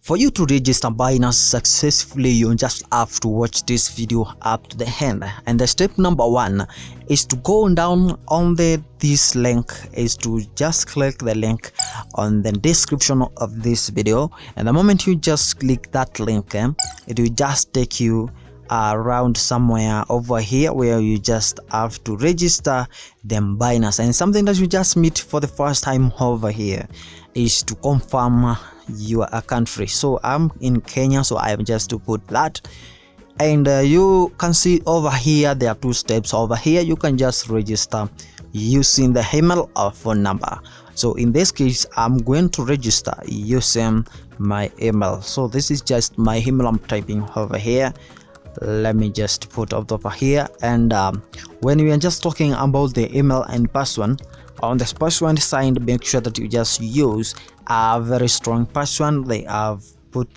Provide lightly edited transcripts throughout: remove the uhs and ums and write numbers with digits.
For you to register Binance successfully, you just have to watch this video up to the end. And the step number one is to go down on this link, is to just click the link on the description of this video. And the moment you just click that link, it will just take you around somewhere over here where you just have to register the Binance. And something that you just meet for the first time over here is to confirm your country. So I'm in Kenya, so I am just to put that. And you can see over here there are two steps. Over here you can just register using the email or phone number. So in this case I'm going to register using my email. So this is just my email I'm typing over here. Let me just put it over here. And when we are just talking about the email and password, on the password side, make sure that you just use a very strong password. They have put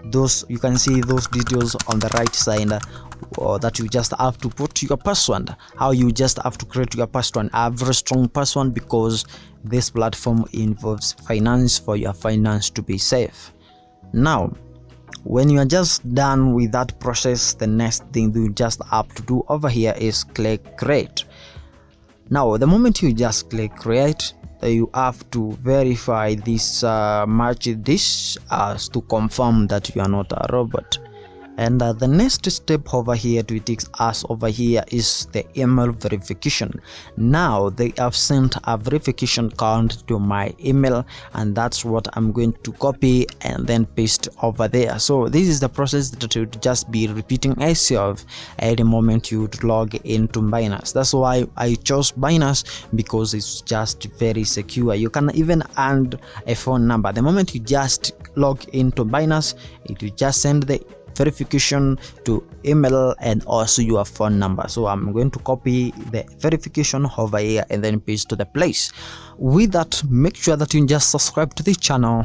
those, you can see those details on the right side, that you just have to put your password, how you just have to create your password, a very strong password, because this platform involves finance, for your finance to be safe. Now when you are just done with that process, the next thing you just have to do over here is click create. Now the moment you just click create, you have to verify this match this as to confirm that you are not a robot. And the next step over here to take us over here is the email verification. Now they have sent a verification code to my email, and that's what I'm going to copy and then paste over there. So this is the process that you just be repeating yourself at the moment you log into Binance. That's why I chose Binance, because it's just very secure. You can even add a phone number. The moment you just log into Binance, it will just send the verification to email and also your phone number. So I'm going to copy the verification over here and then paste to the place. With that, make sure that you just subscribe to the channel,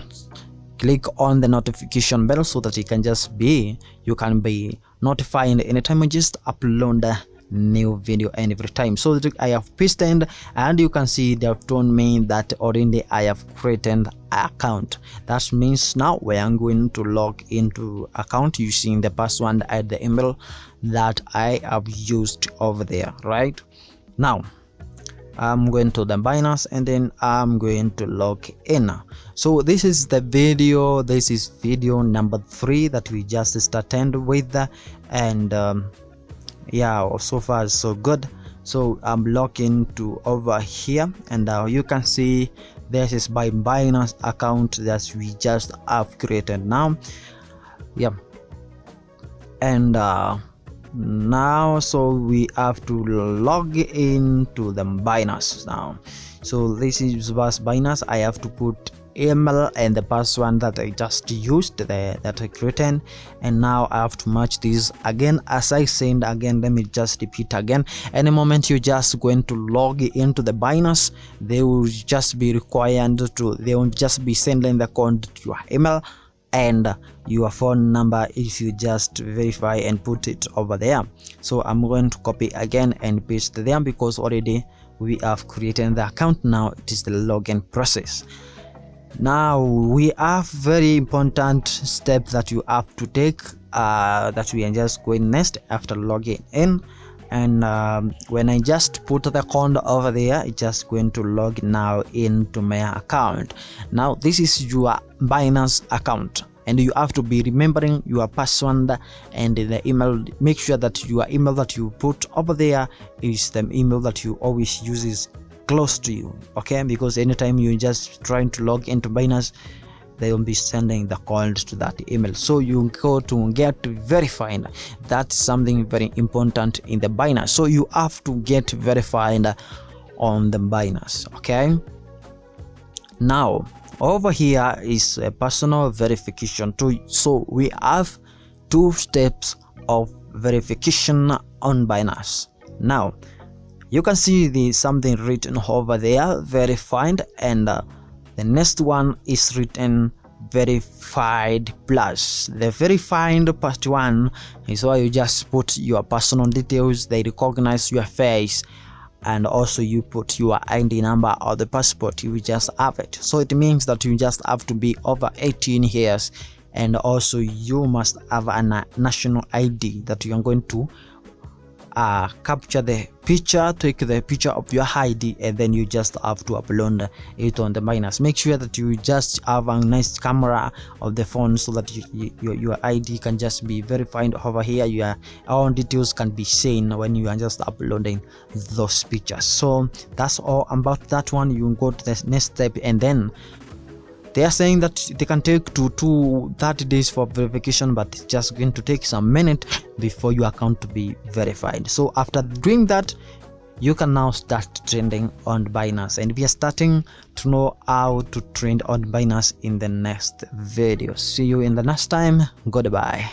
click on the notification bell so that you can be notified anytime I just upload a new video and every time. So that I have pasted, and you can see they have told me that already I have created an account. That means now we are going to log into account using the password and the email that I have used over there. Right now I'm going to the Binance and then I'm going to log in. So this is the video, this is video number 3 that we just started with, and yeah, so far so good. So I'm logging to over here, and you can see this is my Binance account that we just have created now. Yeah, and now so we have to log into the Binance now. So this is Binance. I have to put email and the password that I just used that I created, and now I have to match these again. As I said again, let me just repeat again. Any moment you just going to log into the Binance, they will just be required to, they will just be sending the code to your email and your phone number if you just verify and put it over there. So I'm going to copy again and paste there, because already we have created the account. Now it is the login process. Now we have very important step that you have to take, that we are just going next after logging in. And when I just put the code over there, it's just going to log now into my account. Now this is your Binance account, and you have to be remembering your password and the email. Make sure that your email that you put over there is the email that you always uses close to you, okay? Because anytime you just trying to log into Binance, they will be sending the code to that email. So you go to get verified. That's something very important in the Binance. So you have to get verified on the Binance, okay? Now over here is a personal verification too. So we have 2 steps of verification on Binance. Now you can see the something written over there, verified, and the next one is written verified plus. The verified part 1 is where you just put your personal details. They recognize your face and also you put your ID number or the passport, you just have it. So it means that you just have to be over 18 years, and also you must have a national ID that you are going to capture the picture, take the picture of your ID, and then you just have to upload it on the Binance. Make sure that you just have a nice camera of the phone so that your ID can just be verified over here. Your own details can be seen when you are just uploading those pictures. So that's all about that one. You go to the next step, and then they are saying that they can take to 30 days for verification, but it's just going to take some minutes before your account to be verified. So after doing that, you can now start trending on Binance, and we are starting to know how to trend on Binance in the next video. See you in the next time. Goodbye.